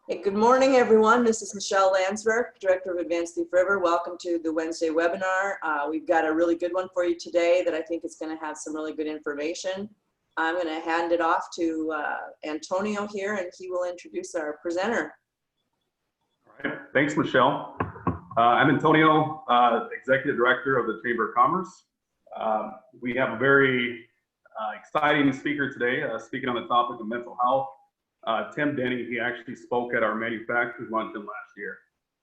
Hey, good morning, everyone. This is Michelle Landsberg, Director of Advanced Thief River. Welcome to the Wednesday webinar. We've got a really good one for you today that I think is going to have some really good information. I'm going to hand it off to Antonio here, and he will introduce our presenter. All right. Thanks, Michelle. I'm Antonio, Executive Director of the Chamber of Commerce. We have a very exciting speaker today, speaking on the topic of mental health. Tim Denney, he actually spoke at our manufacturers luncheon last year.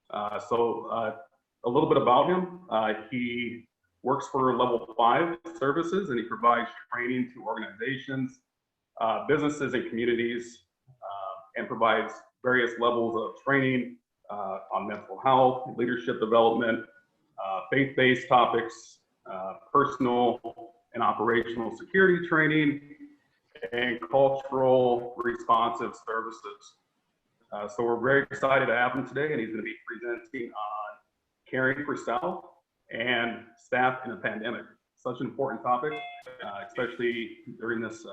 A little bit about him. He works for Level 5 Services, and he provides training to organizations, businesses, and communities, and provides various levels of training on mental health, leadership development, faith-based topics, personal and operational security training, and cultural responsive services. So we're very excited to have him today, and he's going to be presenting on caring for self and staff in a pandemic. Such an important topic, especially during this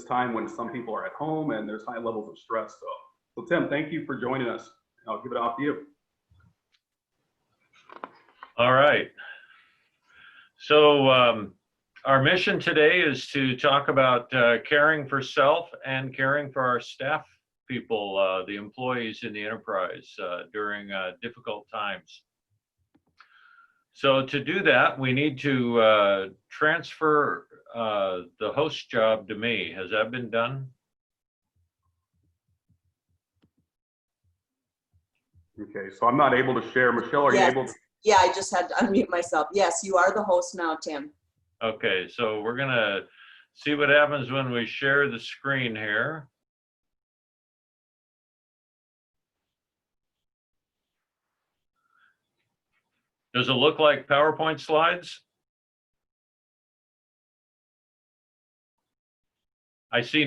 time when some people are at home and there's high levels of stress. So Tim, thank you for joining us. I'll give it off to you. All right. So our mission today is to talk about caring for self and caring for our staff people, the employees in the enterprise during difficult times. So to do that, we need to transfer the host job to me. Has that been done? Okay, so I'm not able to share. Michelle, are you able to? Yeah, I just had to unmute myself. Yes, you are the host now, Tim. Okay, so we're gonna see what happens when we share the screen here. Does it look like PowerPoint slides? I see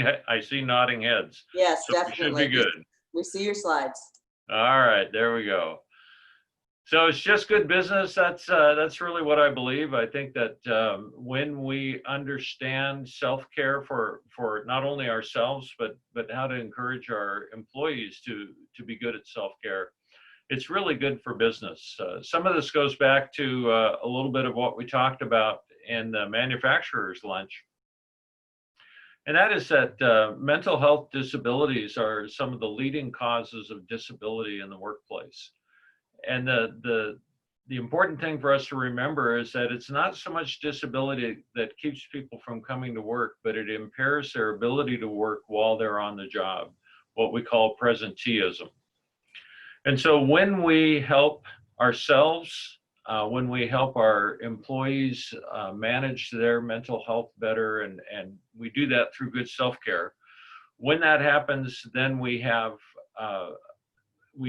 nodding heads. Yes, so definitely. Should be good. We see your slides. All right, there we go. So it's just good business. That's really what I believe. I think that when we understand self-care for not only ourselves, but how to encourage our employees to be good at self-care, it's really good for business. Some of this goes back to a little bit of what we talked about in the manufacturer's lunch. And that is that mental health disabilities are some of the leading causes of disability in the workplace. And the important thing for us to remember is that it's not so much disability that keeps people from coming to work, but it impairs their ability to work while they're on the job, what we call presenteeism. And so when we help ourselves, when we help our employees manage their mental health better, and we do that through good self-care, when that happens, then we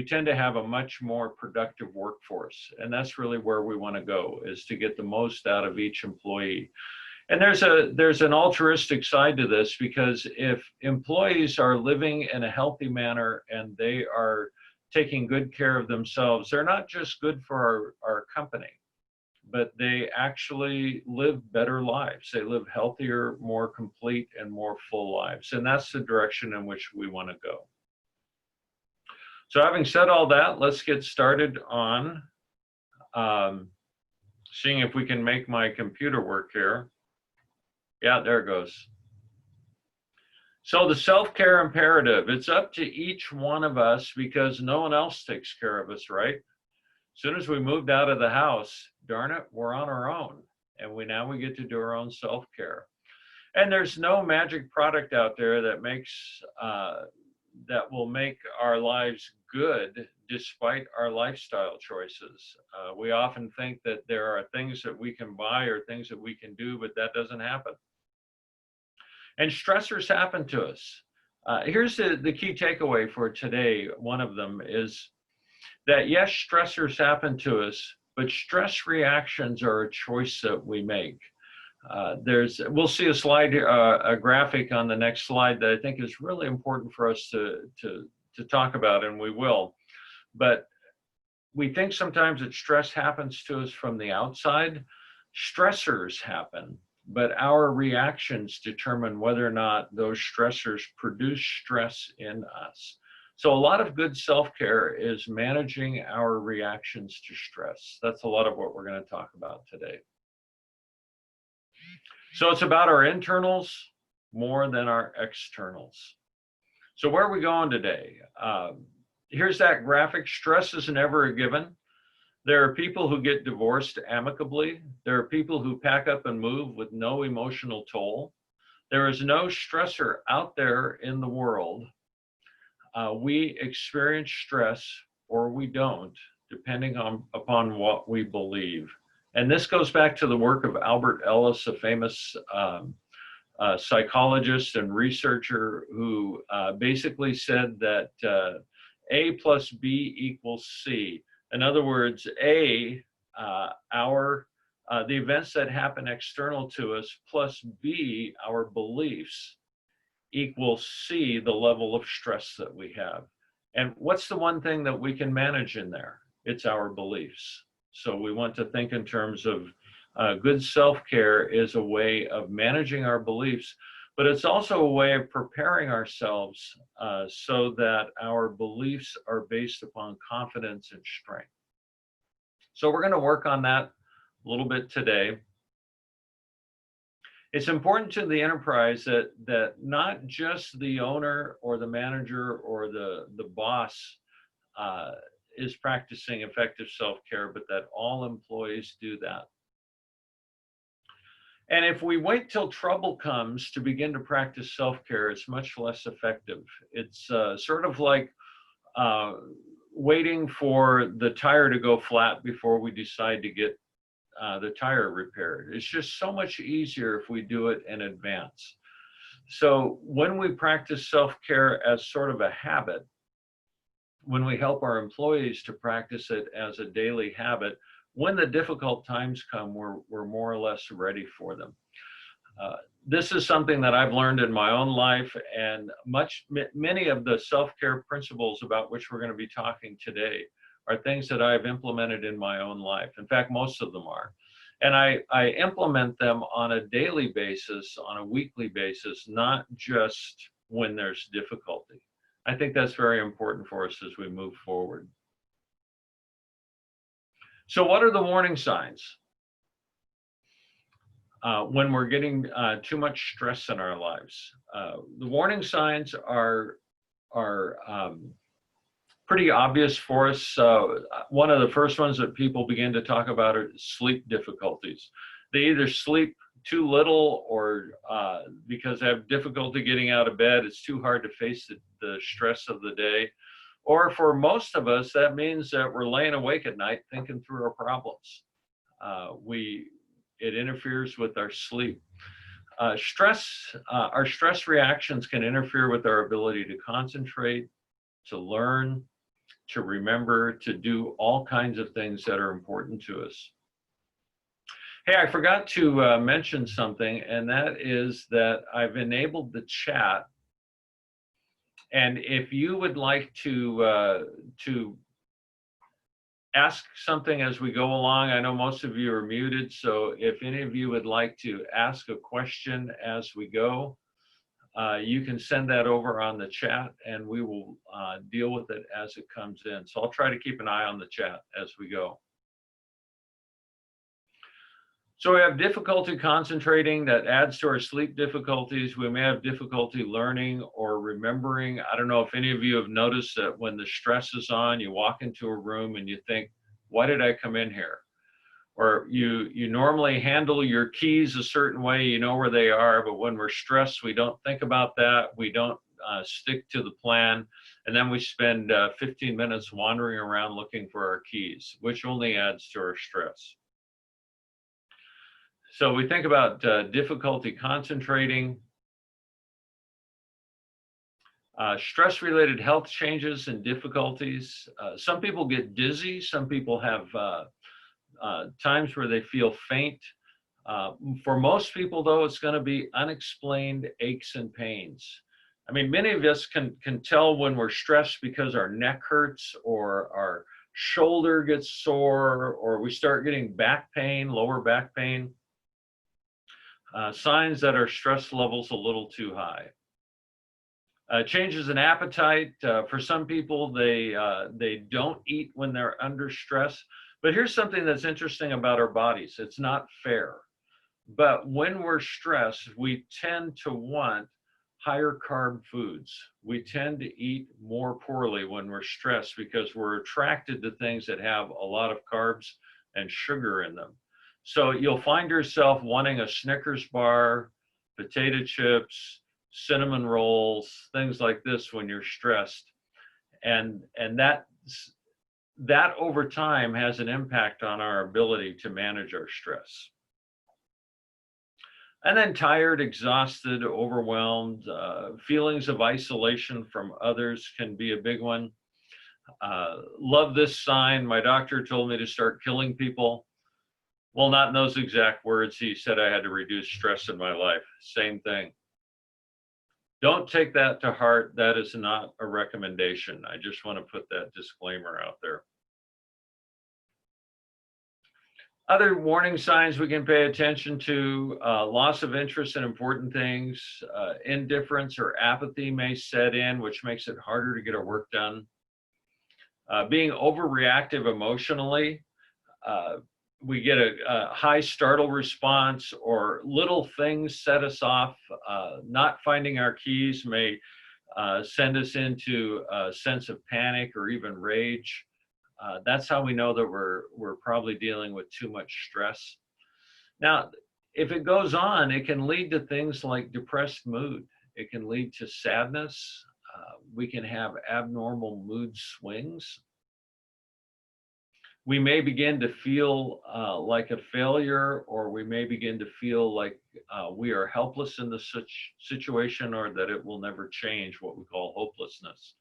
tend to have a much more productive workforce. And that's really where we want to go, is to get the most out of each employee. And there's an altruistic side to this, because if employees are living in a healthy manner and they are taking good care of themselves, they're not just good for our company, but they actually live better lives. They live healthier, more complete, and more full lives. And that's the direction in which we want to go. So having said all that, let's get started on seeing if we can make my computer work here. Yeah, there it goes. So the self-care imperative, it's up to each one of us, because no one else takes care of us, right? As soon as we moved out of the house, darn it, we're on our own. And now we get to do our own self-care. And there's no magic product out there that will make our lives good despite our lifestyle choices. We often think that there are things that we can buy or things that we can do, but that doesn't happen. And stressors happen to us. Here's the key takeaway for today. One of them is that yes, stressors happen to us, but stress reactions are a choice that we make. We'll see a slide here, a graphic on the next slide that I think is really important for us to talk about, and we will. But we think sometimes that stress happens to us from the outside. Stressors happen, but our reactions determine whether or not those stressors produce stress in us. So a lot of good self-care is managing our reactions to stress. That's a lot of what we're going to talk about today. So it's about our internals more than our externals. So where are we going today? Here's that graphic. Stress is never a given. There are people who get divorced amicably. There are people who pack up and move with no emotional toll. There is no stressor out there in the world. We experience stress or we don't, depending upon what we believe. And this goes back to the work of Albert Ellis, a famous psychologist and researcher who basically said that A plus B equals C. In other words, A, the events that happen external to us, plus B, our beliefs, equals C, the level of stress that we have. And what's the one thing that we can manage in there? It's our beliefs. So we want to think in terms of good self-care is a way of managing our beliefs, but it's also a way of preparing ourselves so that our beliefs are based upon confidence and strength. So we're going to work on that a little bit today. It's important to the enterprise that not just the owner or the manager or the boss is practicing effective self-care, but that all employees do that. And if we wait till trouble comes to begin to practice self-care, it's much less effective. It's sort of like waiting for the tire to go flat before we decide to get the tire repaired. It's just so much easier if we do it in advance. So when we practice self-care as sort of a habit, when we help our employees to practice it as a daily habit, when the difficult times come, we're more or less ready for them. This is something that I've learned in my own life, and many of the self-care principles about which we're going to be talking today are things that I've implemented in my own life. In fact, most of them are. And I implement them on a daily basis, on a weekly basis, not just when there's difficulty. I think that's very important for us as we move forward. So what are the warning signs when we're getting too much stress in our lives? The warning signs are pretty obvious for us. One of the first ones that people begin to talk about are sleep difficulties. They either sleep too little or because they have difficulty getting out of bed, it's too hard to face the stress of the day. Or for most of us, that means that we're laying awake at night thinking through our problems. It interferes with our sleep. Our stress reactions can interfere with our ability to concentrate, to learn, to remember, to do all kinds of things that are important to us. Hey, I forgot to mention something, and that is that I've enabled the chat. And if you would like to ask something as we go along, I know most of you are muted, so if any of you would like to ask a question as we go, you can send that over on the chat and we will deal with it as it comes in. So I'll try to keep an eye on the chat as we go. So we have difficulty concentrating that adds to our sleep difficulties. We may have difficulty learning or remembering. I don't know if any of you have noticed that when the stress is on, you walk into a room and you think, why did I come in here? Or you normally handle your keys a certain way, you know where they are, but when we're stressed, we don't think about that. We don't stick to the plan. And then we spend 15 minutes wandering around looking for our keys, which only adds to our stress. So we think about difficulty concentrating, stress-related health changes and difficulties. Some people get dizzy. Some people have times where they feel faint. For most people, though, it's going to be unexplained aches and pains. I mean, many of us can tell when we're stressed because our neck hurts or our shoulder gets sore or we start getting back pain, lower back pain. Signs that our stress level's a little too high. Changes in appetite. For some people, they don't eat when they're under stress. But here's something that's interesting about our bodies. It's not fair. But when we're stressed, we tend to want higher carb foods. We tend to eat more poorly when we're stressed because we're attracted to things that have a lot of carbs and sugar in them. So you'll find yourself wanting a Snickers bar, potato chips, cinnamon rolls, things like this when you're stressed. And that over time has an impact on our ability to manage our stress. And then tired, exhausted, overwhelmed, feelings of isolation from others can be a big one. Love this sign. My doctor told me to start killing people. Well, not in those exact words. He said I had to reduce stress in my life. Same thing. Don't take that to heart. That is not a recommendation. I just want to put that disclaimer out there. Other warning signs we can pay attention to: loss of interest in important things, indifference or apathy may set in, which makes it harder to get our work done. Being overreactive emotionally, we get a high startle response, or little things set us off. Not finding our keys may send us into a sense of panic or even rage. That's how we know that we're probably dealing with too much stress. Now, if it goes on, it can lead to things like depressed mood. It can lead to sadness. We can have abnormal mood swings. We may begin to feel like a failure, or we may begin to feel like we are helpless in the situation, or that it will never change, what we call hopelessness.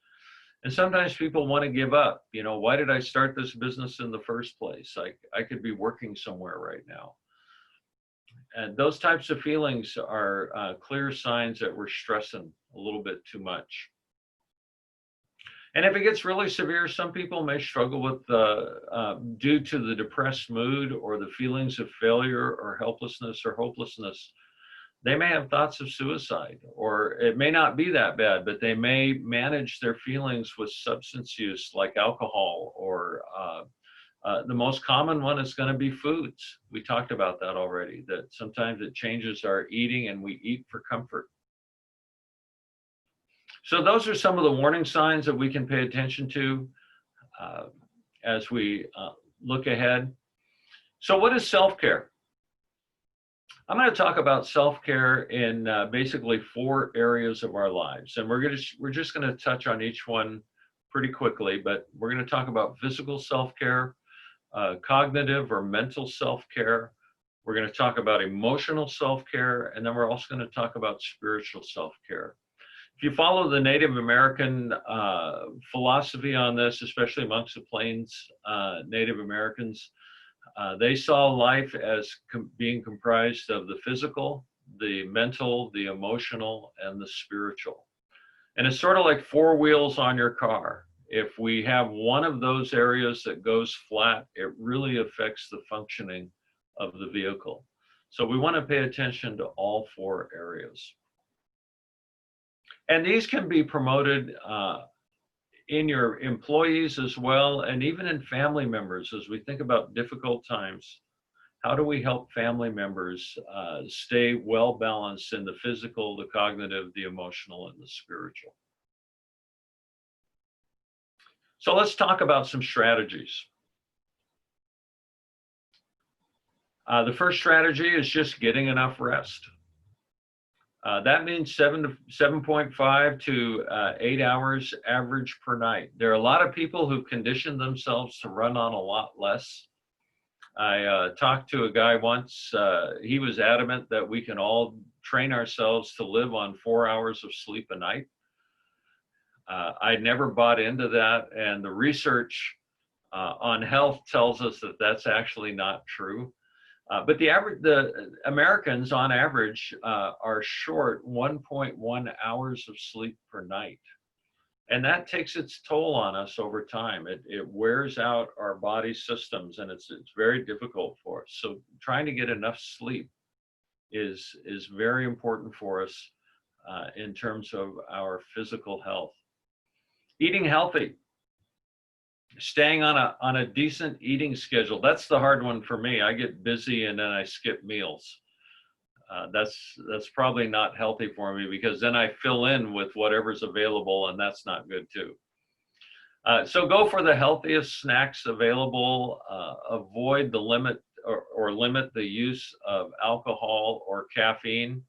And sometimes people want to give up. You know, why did I start this business in the first place? I could be working somewhere right now. And those types of feelings are clear signs that we're stressing a little bit too much. And if it gets really severe, some people may struggle with, due to the depressed mood or the feelings of failure or helplessness or hopelessness, they may have thoughts of suicide. Or it may not be that bad, but they may manage their feelings with substance use like alcohol, or the most common one is going to be foods. We talked about that already, that sometimes it changes our eating and we eat for comfort. So those are some of the warning signs that we can pay attention to as we look ahead. So what is self-care? I'm going to talk about self-care in basically 4 areas of our lives. And we're just going to touch on each one pretty quickly, but we're going to talk about physical self-care, cognitive or mental self-care. We're going to talk about emotional self-care, and then we're also going to talk about spiritual self-care. If you follow the Native American philosophy on this, especially amongst the Plains Native Americans, they saw life as being comprised of the physical, the mental, the emotional, and the spiritual. And it's sort of like 4 wheels on your car. If we have one of those areas that goes flat, it really affects the functioning of the vehicle. So we want to pay attention to all 4 areas. And these can be promoted in your employees as well, and even in family members. As we think about difficult times, how do we help family members stay well balanced in the physical, the cognitive, the emotional, and the spiritual? So let's talk about some strategies. The first strategy is just getting enough rest. That means 7.5 to 8 hours average per night. There are a lot of people who've conditioned themselves to run on a lot less. I talked to a guy once. He was adamant that we can all train ourselves to live on 4 hours of sleep a night. I never bought into that, and the research on health tells us that that's actually not true. But the Americans on average are short 1.1 hours of sleep per night. And that takes its toll on us over time. It wears out our body systems, and it's very difficult for us. So trying to get enough sleep is very important for us in terms of our physical health. Eating healthy, staying on a decent eating schedule. That's the hard one for me. I get busy and then I skip meals. That's probably not healthy for me, because then I fill in with whatever's available, and that's not good too. So go for the healthiest snacks available. Avoid the limit or limit the use of alcohol or caffeine.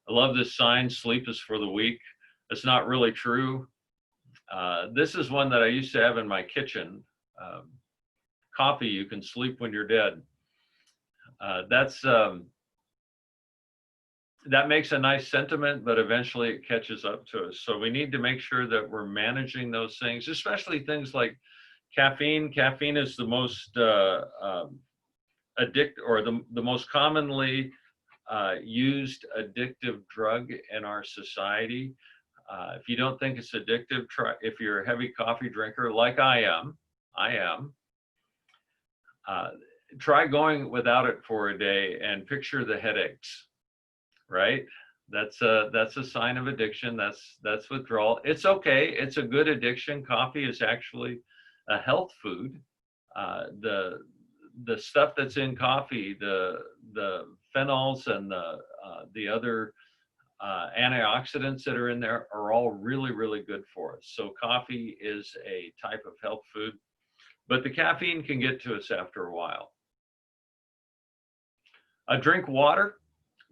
I love this sign, sleep is for the weak. It's not really true. This is one that I used to have in my kitchen. Coffee, you can sleep when you're dead. That makes a nice sentiment, but eventually it catches up to us. So we need to make sure that we're managing those things, especially things like caffeine. Caffeine is the most the most commonly used addictive drug in our society. If you don't think it's addictive, try, if you're a heavy coffee drinker like I am, try going without it for a day and picture the headaches. Right? That's a sign of addiction. That's withdrawal. It's okay. It's a good addiction. Coffee is actually a health food. The stuff that's in coffee, the phenols and the other antioxidants that are in there are all really, really good for us. So coffee is a type of health food, but the caffeine can get to us after a while. Drink water.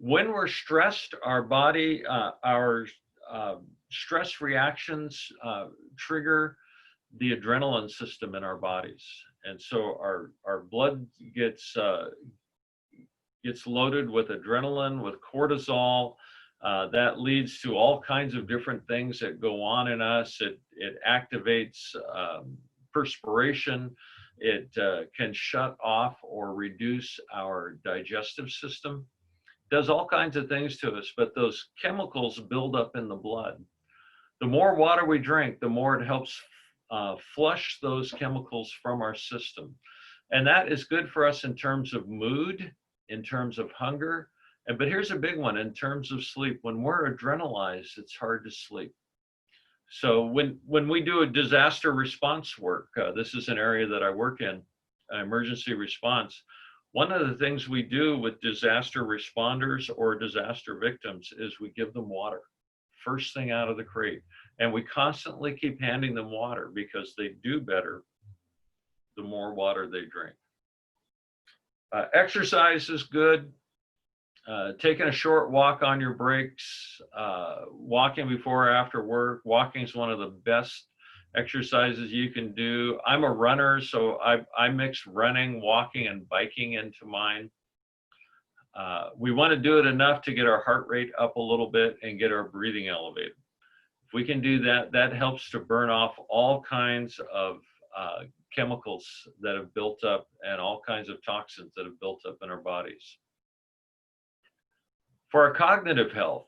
When we're stressed, our body, our stress reactions trigger the adrenaline system in our bodies. And so our blood gets loaded with adrenaline, with cortisol. That leads to all kinds of different things that go on in us. It activates perspiration. It can shut off or reduce our digestive system. Does all kinds of things to us, but those chemicals build up in the blood. The more water we drink, the more it helps flush those chemicals from our system. And that is good for us in terms of mood, in terms of hunger. But here's a big one, in terms of sleep. When we're adrenalized, it's hard to sleep. So when we do a disaster response work, this is an area that I work in, emergency response. One of the things we do with disaster responders or disaster victims is we give them water, first thing out of the crate. And we constantly keep handing them water, because they do better the more water they drink. Exercise is good. Taking a short walk on your breaks, walking before or after work. Walking is one of the best exercises you can do. I'm a runner, so I mix running, walking, and biking into mine. We want to do it enough to get our heart rate up a little bit and get our breathing elevated. If we can do that, that helps to burn off all kinds of chemicals that have built up and all kinds of toxins that have built up in our bodies. For our cognitive health,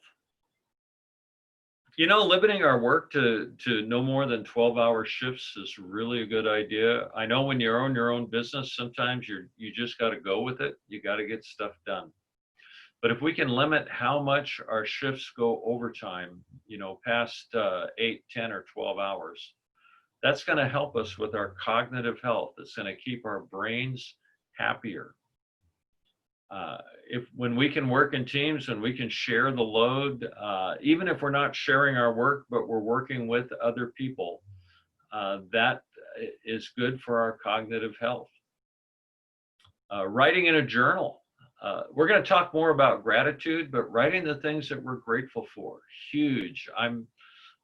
limiting our work to no more than 12-hour shifts is really a good idea. I know when you own your own business, sometimes you just got to go with it. You got to get stuff done. But if we can limit how much our shifts go overtime, past 8, 10, or 12 hours, that's going to help us with our cognitive health. It's going to keep our brains happier. When we can work in teams, when we can share the load, even if we're not sharing our work, but we're working with other people, that is good for our cognitive health. Writing in a journal. We're going to talk more about gratitude, but writing the things that we're grateful for, huge. I'm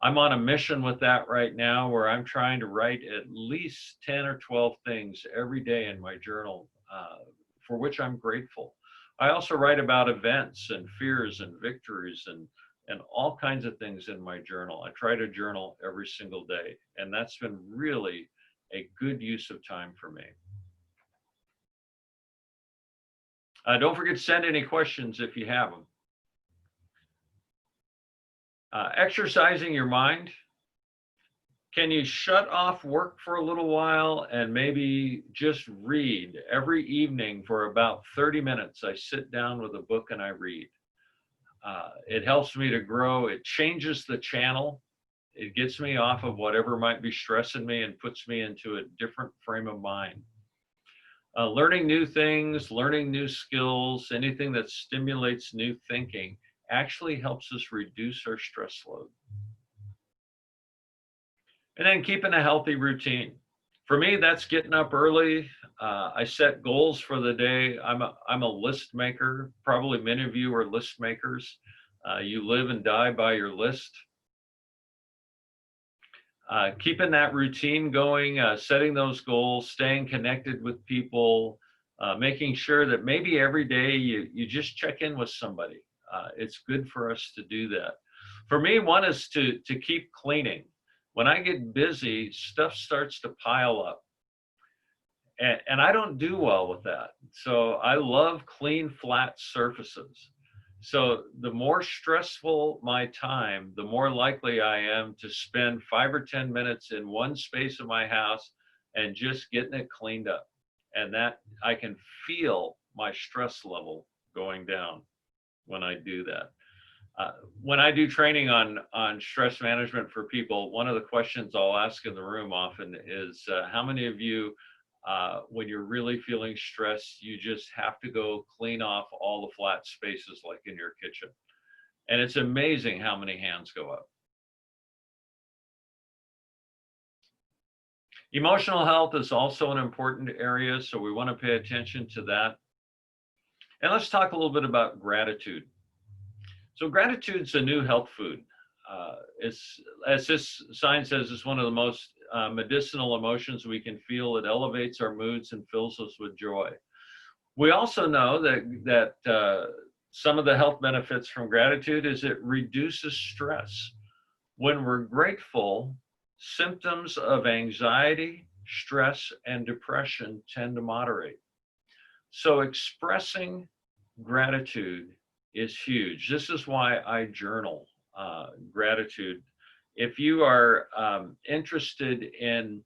on a mission with that right now, where I'm trying to write at least 10 or 12 things every day in my journal for which I'm grateful. I also write about events and fears and victories and all kinds of things in my journal. I try to journal every single day, and that's been really a good use of time for me. Don't forget to send any questions if you have them. Exercising your mind. Can you shut off work for a little while and maybe just read? Every evening for about 30 minutes, I sit down with a book and I read. It helps me to grow. It changes the channel. It gets me off of whatever might be stressing me and puts me into a different frame of mind. Learning new things, learning new skills, anything that stimulates new thinking actually helps us reduce our stress load. And then keeping a healthy routine. For me, that's getting up early. I set goals for the day. I'm a list maker. Probably many of you are list makers. You live and die by your list. Keeping that routine going, setting those goals, staying connected with people, making sure that maybe every day you just check in with somebody. It's good for us to do that. For me, one is to keep cleaning. When I get busy, stuff starts to pile up. And I don't do well with that. So I love clean, flat surfaces. So the more stressful my time, the more likely I am to spend 5 or 10 minutes in one space of my house and just getting it cleaned up. And that I can feel my stress level going down when I do that. When I do training on stress management for people, one of the questions I'll ask in the room often is, how many of you, when you're really feeling stressed, you just have to go clean off all the flat spaces like in your kitchen? And it's amazing how many hands go up. Emotional health is also an important area, so we want to pay attention to that. And let's talk a little bit about gratitude. So gratitude's a new health food. It's, as this sign says, it's one of the most medicinal emotions we can feel. It elevates our moods and fills us with joy. We also know that some of the health benefits from gratitude is it reduces stress. When we're grateful, symptoms of anxiety, stress, and depression tend to moderate. So expressing gratitude is huge. This is why I journal gratitude. If you are interested in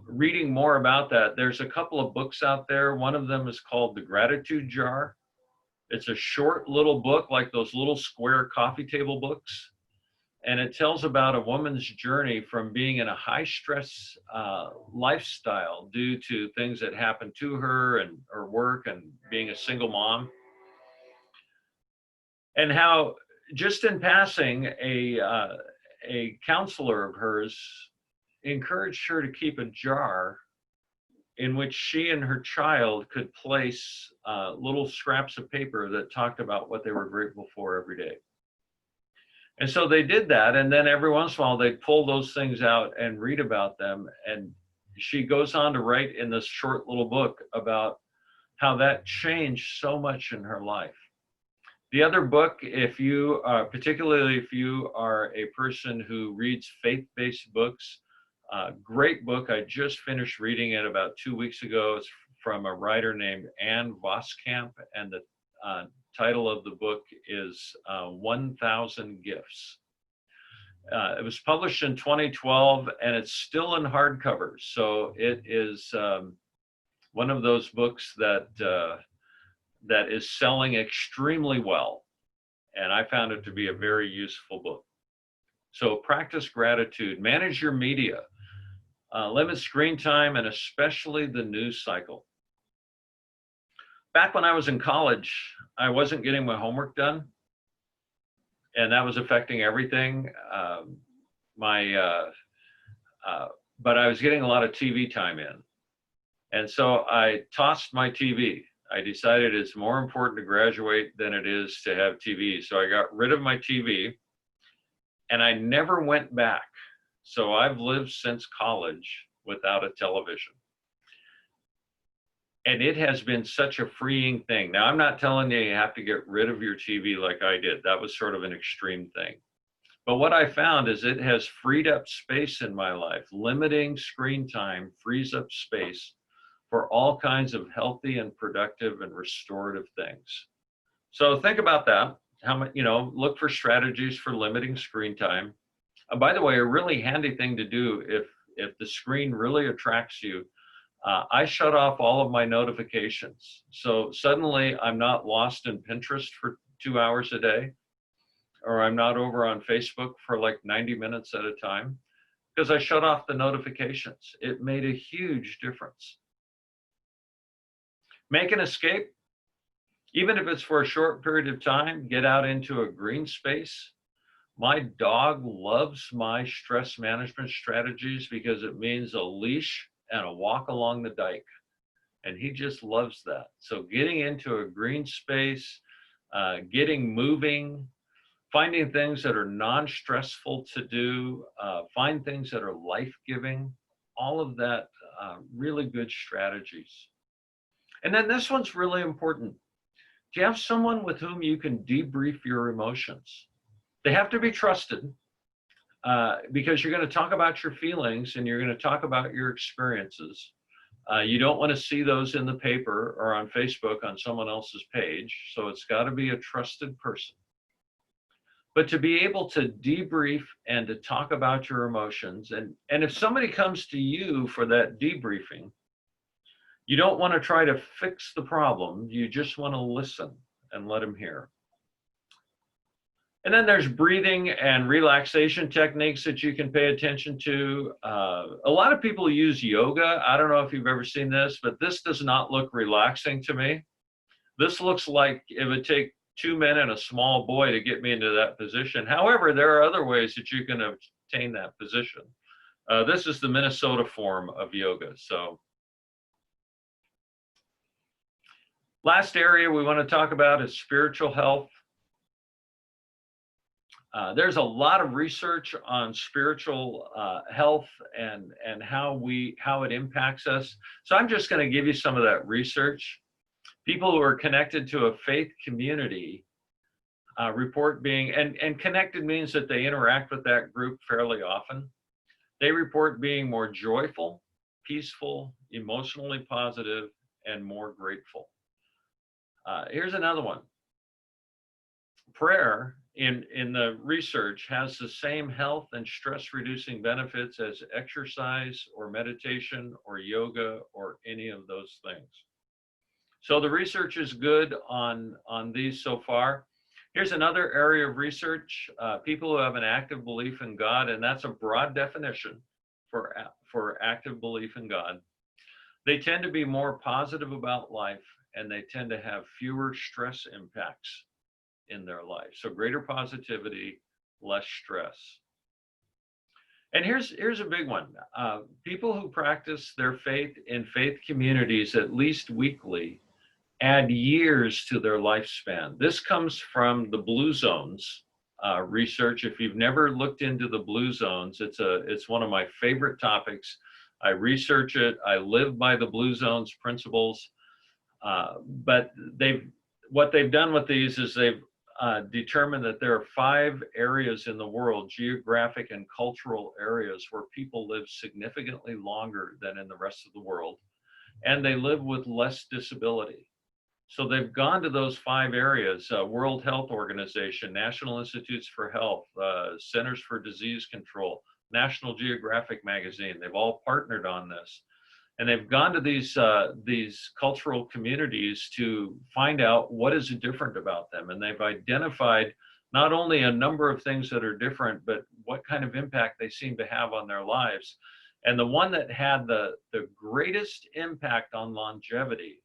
reading more about that, there's a couple of books out there. One of them is called The Gratitude Jar. It's a short little book, like those little square coffee table books. And it tells about a woman's journey from being in a high stress lifestyle due to things that happened to her and her work and being a single mom. And how, just in passing, a counselor of hers encouraged her to keep a jar in which she and her child could place little scraps of paper that talked about what they were grateful for every day. And so they did that, and then every once in a while they'd pull those things out and read about them. And she goes on to write in this short little book about how that changed so much in her life. The other book, if you, particularly if you are a person who reads faith-based books, great book. I just finished reading it about 2 weeks ago. It's from a writer named Ann Voskamp, and the title of the book is 1,000 Gifts. It was published in 2012, and it's still in hardcover. So it is one of those books that that is selling extremely well. And I found it to be a very useful book. So practice gratitude, manage your media, limit screen time, and especially the news cycle. Back when I was in college, I wasn't getting my homework done, and that was affecting everything. But I was getting a lot of TV time in. And so I tossed my TV. I decided it's more important to graduate than it is to have TV. So I got rid of my TV, and I never went back. So I've lived since college without a television. And it has been such a freeing thing. Now, I'm not telling you have to get rid of your TV like I did. That was sort of an extreme thing. But what I found is it has freed up space in my life. Limiting screen time frees up space for all kinds of healthy and productive and restorative things. So think about that. How much, look for strategies for limiting screen time. By the way, a really handy thing to do if the screen really attracts you, I shut off all of my notifications. So suddenly I'm not lost in Pinterest 2 hours a day, or I'm not over on Facebook for like 90 minutes at a time, because I shut off the notifications. It made a huge difference. Make an escape, even if it's for a short period of time. Get out into a green space. My dog loves my stress management strategies because it means a leash and a walk along the dike. And he just loves that. So getting into a green space, getting moving, finding things that are non-stressful to do, find things that are life-giving, all of that, really good strategies. And then this one's really important. Do you have someone with whom you can debrief your emotions? They have to be trusted, because you're going to talk about your feelings and you're going to talk about your experiences. You don't want to see those in the paper or on Facebook on someone else's page. So it's got to be a trusted person. But to be able to debrief and to talk about your emotions, and if somebody comes to you for that debriefing, you don't want to try to fix the problem. You just want to listen and let them hear. And then there's breathing and relaxation techniques that you can pay attention to. A lot of people use yoga. I don't know if you've ever seen this, but this does not look relaxing to me. This looks like it would take 2 men and a small boy to get me into that position. However, there are other ways that you can obtain that position. This is the Minnesota form of yoga. So, last area we want to talk about is spiritual health. There's a lot of research on spiritual health and how it impacts us. So I'm just going to give you some of that research. People who are connected to a faith community report being, and connected means that they interact with that group fairly often. They report being more joyful, peaceful, emotionally positive, and more grateful. Here's another one. Prayer in the research has the same health and stress reducing benefits as exercise or meditation or yoga or any of those things. So the research is good on these so far. Here's another area of research, people who have an active belief in God, and that's a broad definition for active belief in God. They tend to be more positive about life, and they tend to have fewer stress impacts in their life. So greater positivity, less stress. And here's a big one. People who practice their faith in faith communities at least weekly add years to their lifespan. This comes from the Blue Zones research. If you've never looked into the Blue Zones, it's one of my favorite topics. I research it. I live by the Blue Zones principles. But what they've done with these is they've determined that there are 5 areas in the world, geographic and cultural areas, where people live significantly longer than in the rest of the world, and they live with less disability. So they've gone to those 5 areas, World Health Organization, National Institutes for Health, Centers for Disease Control, National Geographic magazine. They've all partnered on this. And they've gone to these cultural communities to find out what is different about them. And they've identified not only a number of things that are different, but what kind of impact they seem to have on their lives. And the one that had the greatest impact on longevity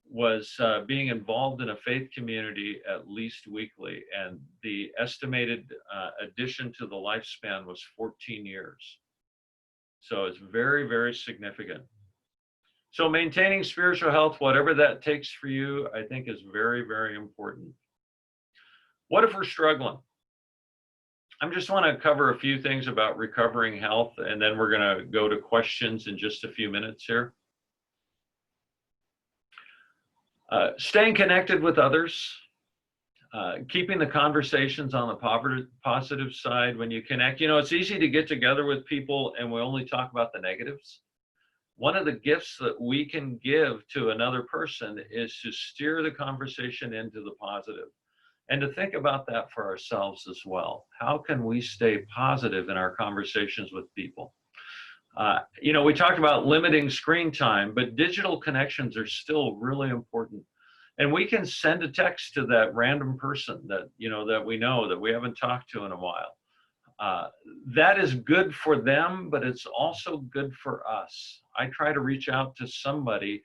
was being involved in a faith community at least weekly. And the estimated addition to the lifespan was 14 years. So it's very, very significant. So maintaining spiritual health, whatever that takes for you, I think is very, very important. What if we're struggling? I just want to cover a few things about recovering health, and then we're going to go to questions in just a few minutes here. Staying connected with others, keeping the conversations on the positive side. When you connect, it's easy to get together with people and we only talk about the negatives. One of the gifts that we can give to another person is to steer the conversation into the positive, and to think about that for ourselves as well. How can we stay positive in our conversations with people? We talked about limiting screen time, but digital connections are still really important. And we can send a text to that random person that, that we know that we haven't talked to in a while. That is good for them, but it's also good for us. I try to reach out to somebody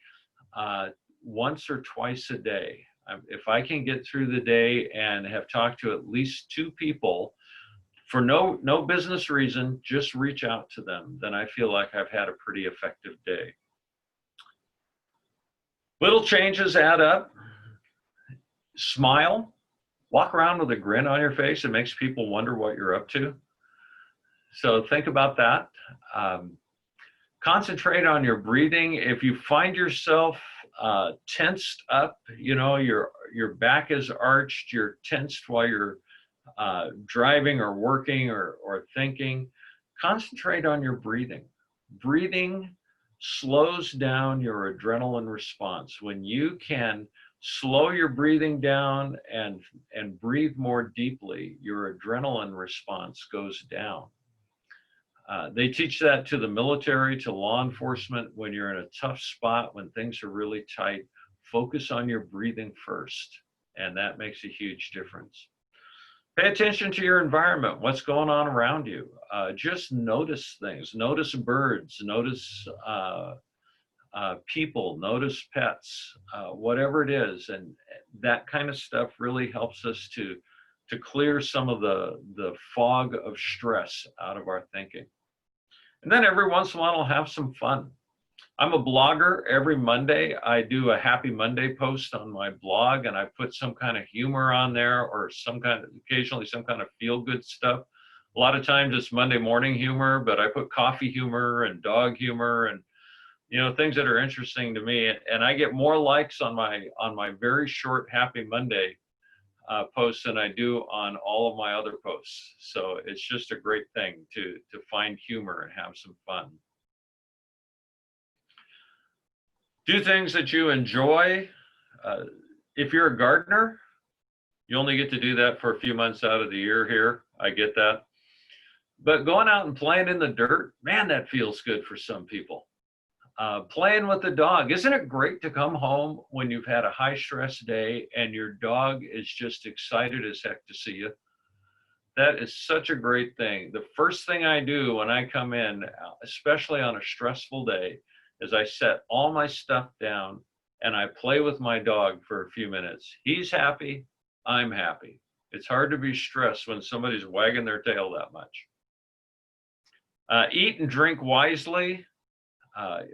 once or twice a day. If I can get through the day and have talked to at least 2 people for no business reason, just reach out to them, then I feel like I've had a pretty effective day. Little changes add up. Smile. Walk around with a grin on your face. It makes people wonder what you're up to. So think about that. Concentrate on your breathing. If you find yourself tensed up, your back is arched, you're tensed while you're driving or working or thinking, concentrate on your breathing. Breathing slows down your adrenaline response. When you can slow your breathing down and breathe more deeply, your adrenaline response goes down. They teach that to the military, to law enforcement. When you're in a tough spot, when things are really tight, focus on your breathing first, and that makes a huge difference. Pay attention to your environment, what's going on around you. Just notice things, notice birds, notice people, notice pets, whatever it is. And that kind of stuff really helps us to clear some of the fog of stress out of our thinking. And then every once in a while, I'll have some fun. I'm a blogger. Every Monday, I do a Happy Monday post on my blog, and I put some kind of humor on there, or occasionally some kind of feel-good stuff. A lot of times it's Monday morning humor, but I put coffee humor and dog humor and things that are interesting to me. And I get more likes on my very short Happy Monday posts than I do on all of my other posts. So it's just a great thing to find humor and have some fun. Do things that you enjoy. If you're a gardener, you only get to do that for a few months out of the year here. I get that. But going out and playing in the dirt, man, that feels good for some people. Playing with the dog. Isn't it great to come home when you've had a high stress day and your dog is just excited as heck to see you? That is such a great thing. The first thing I do when I come in, especially on a stressful day, is I set all my stuff down and I play with my dog for a few minutes. He's happy, I'm happy. It's hard to be stressed when somebody's wagging their tail that much. Eat and drink wisely.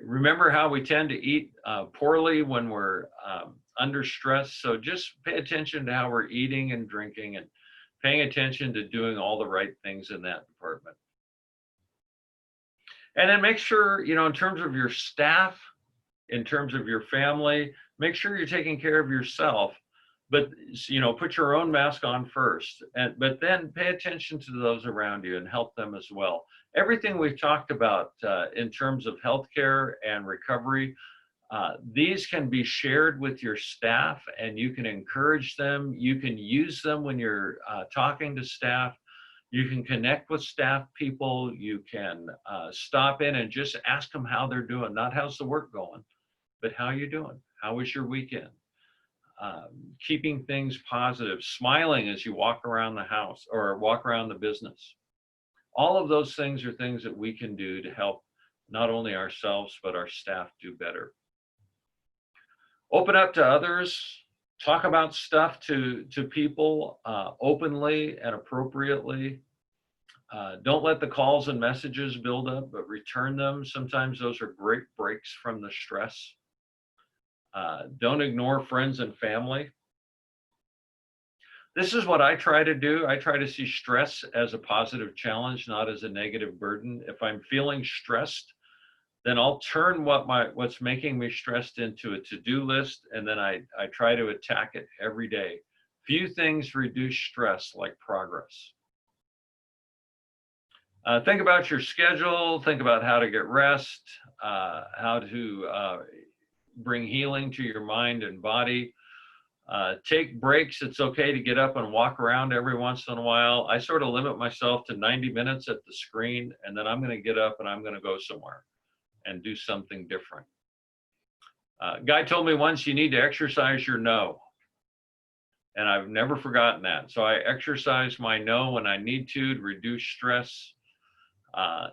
Remember how we tend to eat poorly when we're under stress. So just pay attention to how we're eating and drinking and paying attention to doing all the right things in that department. And then make sure, in terms of your staff, in terms of your family, make sure you're taking care of yourself, but, put your own mask on first, but then pay attention to those around you and help them as well. Everything we've talked about in terms of healthcare and recovery, these can be shared with your staff and you can encourage them. You can use them when you're talking to staff. You can connect with staff people. You can stop in and just ask them how they're doing. Not how's the work going, but how you doing? How was your weekend? Keeping things positive, smiling as you walk around the house or walk around the business. All of those things are things that we can do to help not only ourselves, but our staff do better. Open up to others. Talk about stuff to people openly and appropriately. Don't let the calls and messages build up, but return them. Sometimes those are great breaks from the stress. Don't ignore friends and family. This is what I try to do. I try to see stress as a positive challenge, not as a negative burden. If I'm feeling stressed, then I'll turn what's making me stressed into a to-do list, and then I try to attack it every day. Few things reduce stress like progress. Think about your schedule. Think about how to get rest, how to bring healing to your mind and body. Take breaks. It's okay to get up and walk around every once in a while. I sort of limit myself to 90 minutes at the screen, and then I'm going to get up and I'm going to go somewhere and do something different. Guy told me once, you need to exercise your no. And I've never forgotten that. So I exercise my no when I need to reduce stress,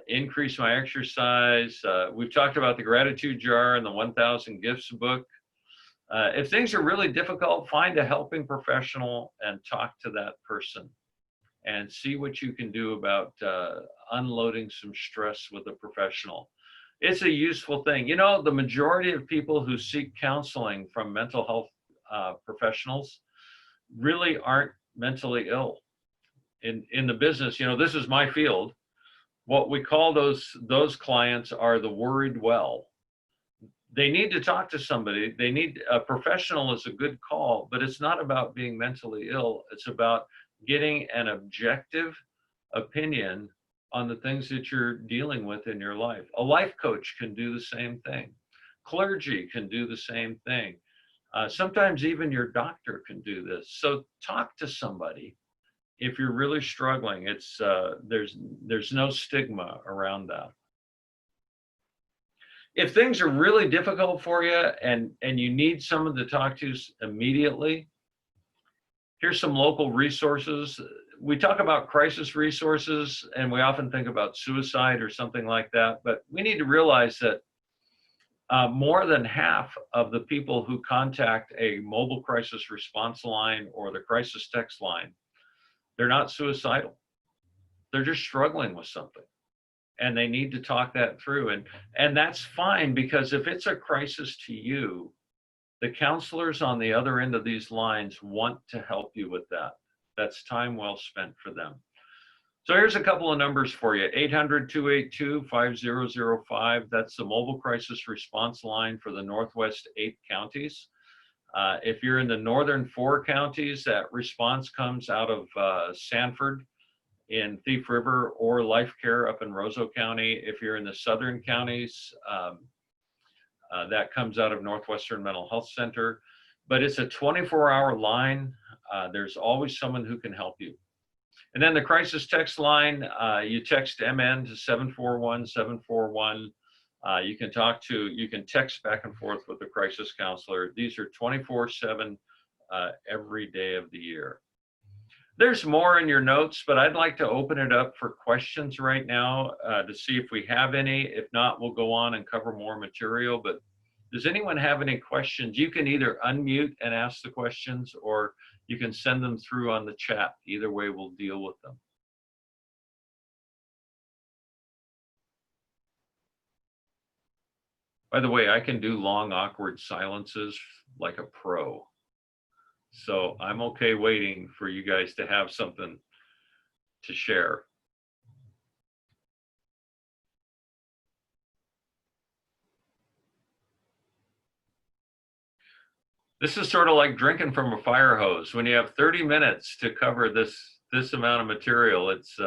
increase my exercise. We've talked about the gratitude jar and the 1,000 gifts book. If things are really difficult, find a helping professional and talk to that person and see what you can do about unloading some stress with a professional. It's a useful thing. You know, the majority of people who seek counseling from mental health professionals really aren't mentally ill. In the business, you know, this is my field. What we call those clients are the worried well. They need to talk to somebody. They need a professional is a good call, but it's not about being mentally ill. It's about getting an objective opinion on the things that you're dealing with in your life. A life coach can do the same thing. Clergy can do the same thing. Sometimes even your doctor can do this. So talk to somebody if you're really struggling. It's there's no stigma around that. If things are really difficult for you and you need someone to talk to immediately, here's some local resources. We talk about crisis resources and we often think about suicide or something like that, but we need to realize that more than half of the people who contact a mobile crisis response line or the crisis text line, they're not suicidal. They're just struggling with something. And they need to talk that through. And that's fine, because if it's a crisis to you, the counselors on the other end of these lines want to help you with that. That's time well spent for them. So here's a couple of numbers for you. 800-282-5005. That's the mobile crisis response line for the Northwest 8 counties. If you're in the northern 4 counties, that response comes out of Sanford in Thief River, or Life Care up in Roseau County. If you're in the southern counties, that comes out of Northwestern Mental Health Center. But it's a 24-hour line. There's always someone who can help you. And then the crisis text line, you text MN to 741-741. You can text back and forth with the crisis counselor. These are 24/7 every day of the year. There's more in your notes, but I'd like to open it up for questions right now to see if we have any. If not, we'll go on and cover more material. But does anyone have any questions? You can either unmute and ask the questions, or you can send them through on the chat. Either way, we'll deal with them. By the way, I can do long, awkward silences like a pro. So I'm okay waiting for you guys to have something to share. This is sort of like drinking from a fire hose. When you have 30 minutes to cover this amount of material, it's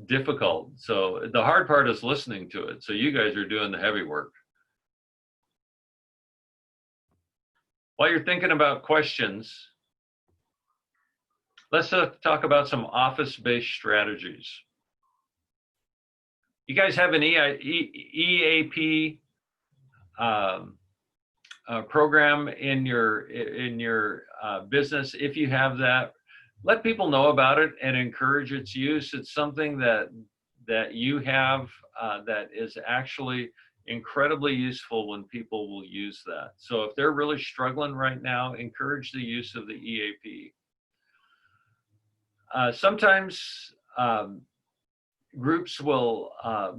difficult. So the hard part is listening to it. So you guys are doing the heavy work. While you're thinking about questions, let's talk about some office-based strategies. You guys have an EAP program in your business. If you have that, let people know about it and encourage its use. It's something that you have that is actually incredibly useful when people will use that. So if they're really struggling right now, encourage the use of the EAP. Sometimes groups will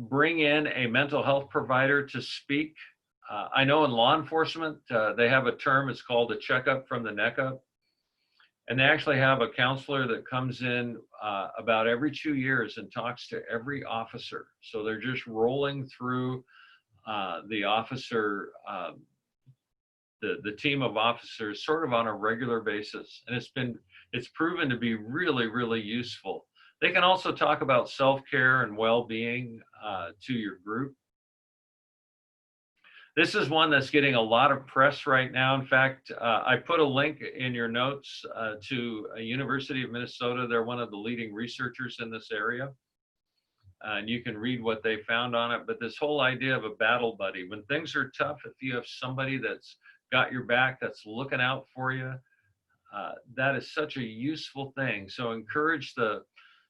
bring in a mental health provider to speak. I know in law enforcement, they have a term, it's called a checkup from the neck up. And they actually have a counselor that comes in about every 2 years and talks to every officer. So they're just rolling through the officer, the team of officers sort of on a regular basis. And it's proven to be really, really useful. They can also talk about self-care and well-being to your group. This is one that's getting a lot of press right now. In fact, I put a link in your notes to a University of Minnesota. They're one of the leading researchers in this area. and you can read what they found on it. But this whole idea of a battle buddy, when things are tough, if you have somebody that's got your back, that's looking out for you, that is such a useful thing. So encourage the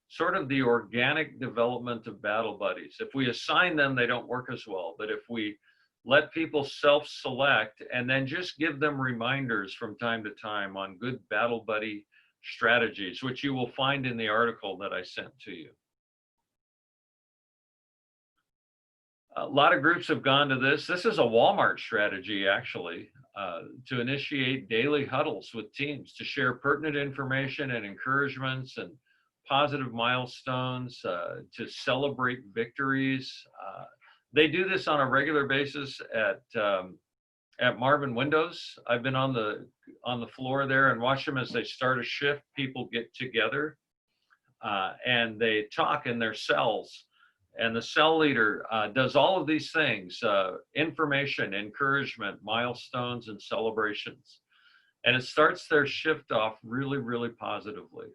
sort of the organic development of battle buddies. If we assign them, they don't work as well. But if we let people self-select and then just give them reminders from time to time on good battle buddy strategies, which you will find in the article that I sent to you. A lot of groups have gone to this. This is a Walmart strategy, actually, to initiate daily huddles with teams to share pertinent information and encouragements and positive milestones, to celebrate victories. They do this on a regular basis at Marvin Windows. I've been on the floor there and watch them as they start a shift. People get together and they talk in their cells. And the cell leader does all of these things, information, encouragement, milestones, and celebrations. And it starts their shift off really, really positively.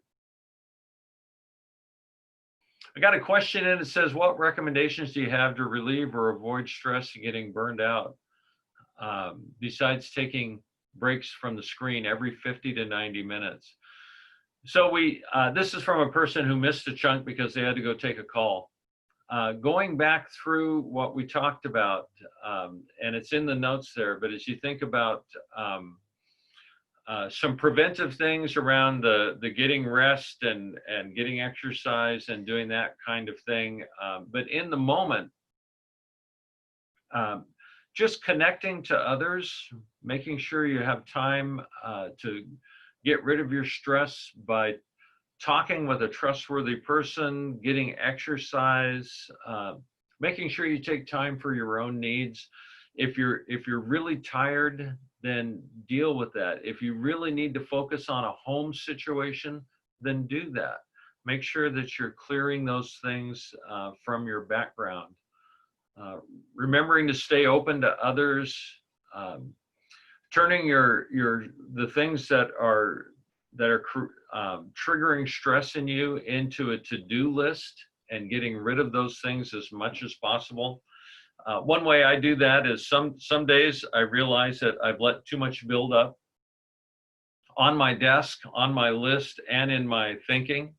I got a question in. It says, what recommendations do you have to relieve or avoid stress and getting burned out? Besides taking breaks from the screen every 50 to 90 minutes. So this is from a person who missed a chunk because they had to go take a call. Going back through what we talked about, and it's in the notes there, but as you think about some preventive things around the getting rest and getting exercise and doing that kind of thing, but in the moment, just connecting to others, making sure you have time to get rid of your stress by talking with a trustworthy person, getting exercise, making sure you take time for your own needs. If you're really tired, then deal with that. If you really need to focus on a home situation, then do that. Make sure that you're clearing those things from your background. Remembering to stay open to others, turning the things that are triggering stress in you into a to-do list and getting rid of those things as much as possible. One way I do that is some days I realize that I've let too much build up on my desk, on my list, and in my thinking.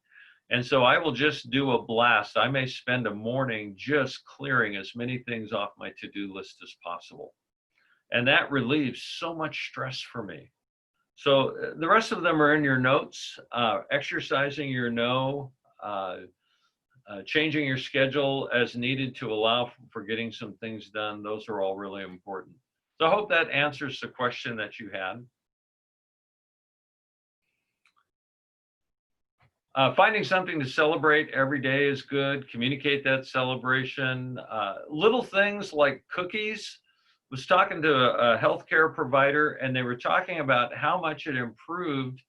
And so I will just do a blast. I may spend a morning just clearing as many things off my to-do list as possible. And that relieves so much stress for me. So the rest of them are in your notes. Exercising your no, changing your schedule as needed to allow for getting some things done. Those are all really important. So I hope that answers the question that you had. Finding something to celebrate every day is good. Communicate that celebration. Little things like cookies. Was talking to a healthcare provider, and they were talking about how much it improved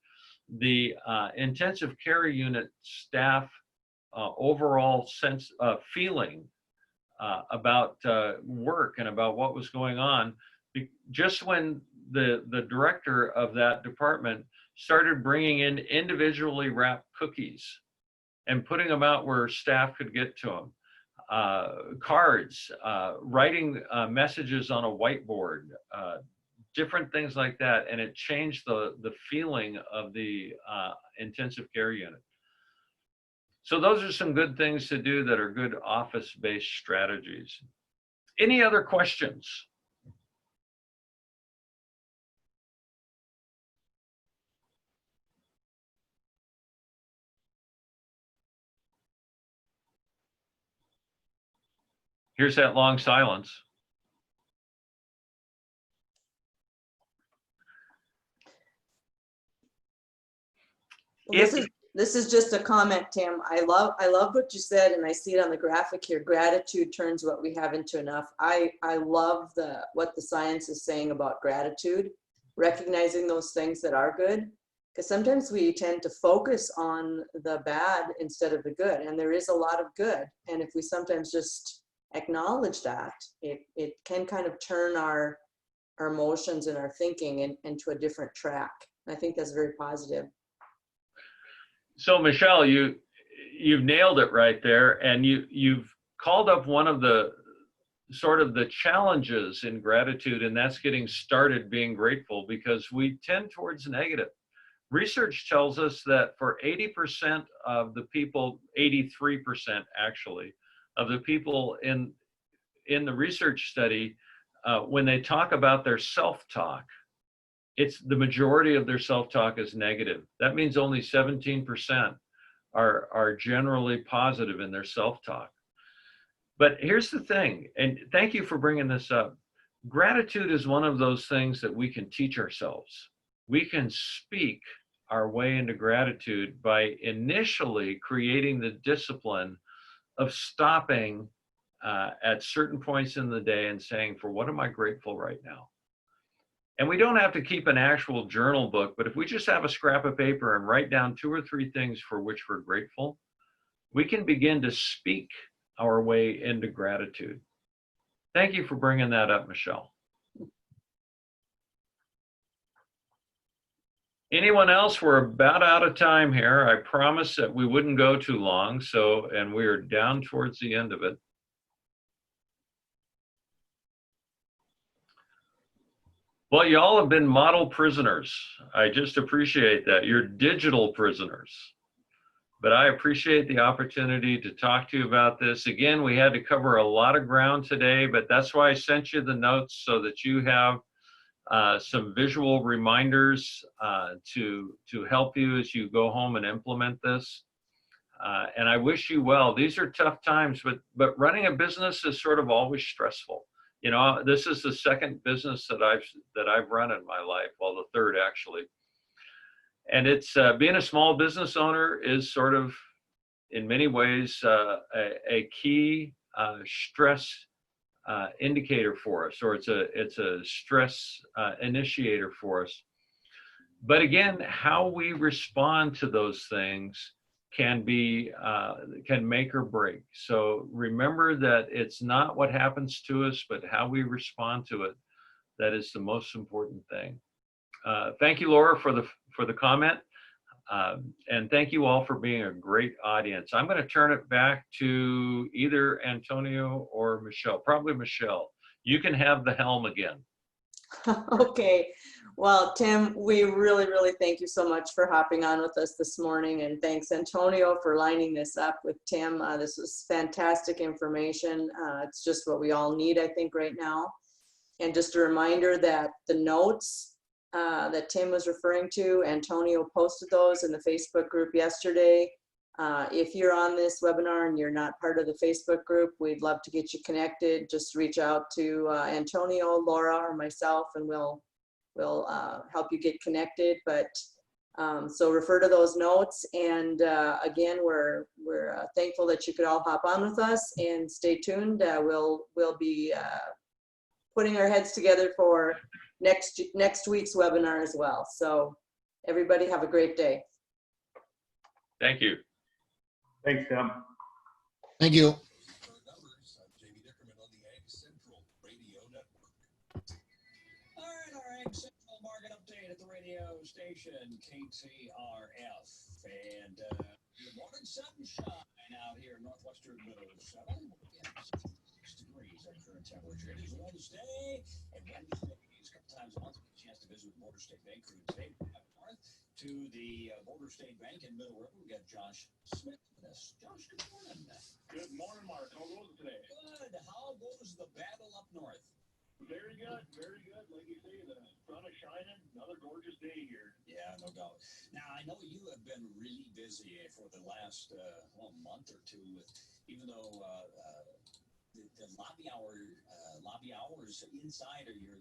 the intensive care unit staff overall sense of feeling about work and about what was going on. Just when the director of that department started bringing in individually wrapped cookies and putting them out where staff could get to them. Cards, writing messages on a whiteboard, different things like that. And it changed the feeling of the intensive care unit. So those are some good things to do that are good office-based strategies. Any other questions? Here's that long silence. Well, this is just a comment, Tim. I love what you said, and I see it on the graphic here. Gratitude turns what we have into enough. I love what the science is saying about gratitude, recognizing those things that are good, because sometimes we tend to focus on the bad instead of the good, and there is a lot of good. And if we sometimes just acknowledge that, it can kind of turn our emotions and our thinking into a different track. I think that's very positive. So Michelle, you you've nailed it right there. And you've called up one of the sort of the challenges in gratitude, and that's getting started being grateful, because we tend towards negative. Research tells us that for 80% of the people, 83% actually, of the people in the research study, when they talk about their self-talk, it's the majority of their self-talk is negative. That means only 17% are generally positive in their self-talk. But here's the thing, and thank you for bringing this up. Gratitude is one of those things that we can teach ourselves. We can speak our way into gratitude by initially creating the discipline of stopping at certain points in the day and saying, for what am I grateful right now? And we don't have to keep an actual journal book, but if we just have a scrap of paper and write down 2 or 3 things for which we're grateful, we can begin to speak our way into gratitude. Thank you for bringing that up, Michelle. Anyone else? We're about out of time here. I promised that we wouldn't go too long, and we are down towards the end of it. Well, you all have been model prisoners. I just appreciate that. You're digital prisoners. But I appreciate the opportunity to talk to you about this. Again, we had to cover a lot of ground today, but that's why I sent you the notes, so that you have some visual reminders to help you as you go home and implement this. And I wish you well. These are tough times, but running a business is sort of always stressful. You know, this is the second business that I've run in my life, well, the third actually. And it's being a small business owner is sort of, in many ways, a key stress indicator for us, or it's a stress initiator for us. But again, how we respond to those things can make or break. So remember that it's not what happens to us, but how we respond to it that is the most important thing. Thank you, Laura, for the comment. And thank you all for being a great audience. I'm going to turn it back to either Antonio or Michelle, probably Michelle. You can have the helm again. Okay. Well, Tim, we really, really thank you so much for hopping on with us this morning. And thanks, Antonio, for lining this up with Tim. This was fantastic information. It's just what we all need, I think, right now. And just a reminder that the notes that Tim was referring to, Antonio posted those in the Facebook group yesterday. If you're on this webinar and you're not part of the Facebook group, we'd love to get you connected. Just reach out to Antonio, Laura, or myself, and we'll help you get connected. But so refer to those notes. And again, we're thankful that you could all hop on with us, and stay tuned. We'll be putting our heads together for next week's webinar as well. So everybody have a great day. Thank you. Thanks, Tim. Thank you. All right, our Ag Central market update at the radio station, KTRF. And good morning, sunshine out here in northwestern Minnesota. 6 degrees our current temperature. It is Wednesday, and Wednesdays, a couple times a month, we get a chance to visit with Border State Bank crew today. North to the Border State Bank in Middle River, we got Josh Smith with us. Josh, good morning. Good morning, Mark. How goes it today? Good. How goes the battle up north? Very good, very good. Like you say, the sun is shining. Another gorgeous day here. Yeah, no doubt. Now, I know you have been really busy for the last month or two, even though the lobby hours inside of your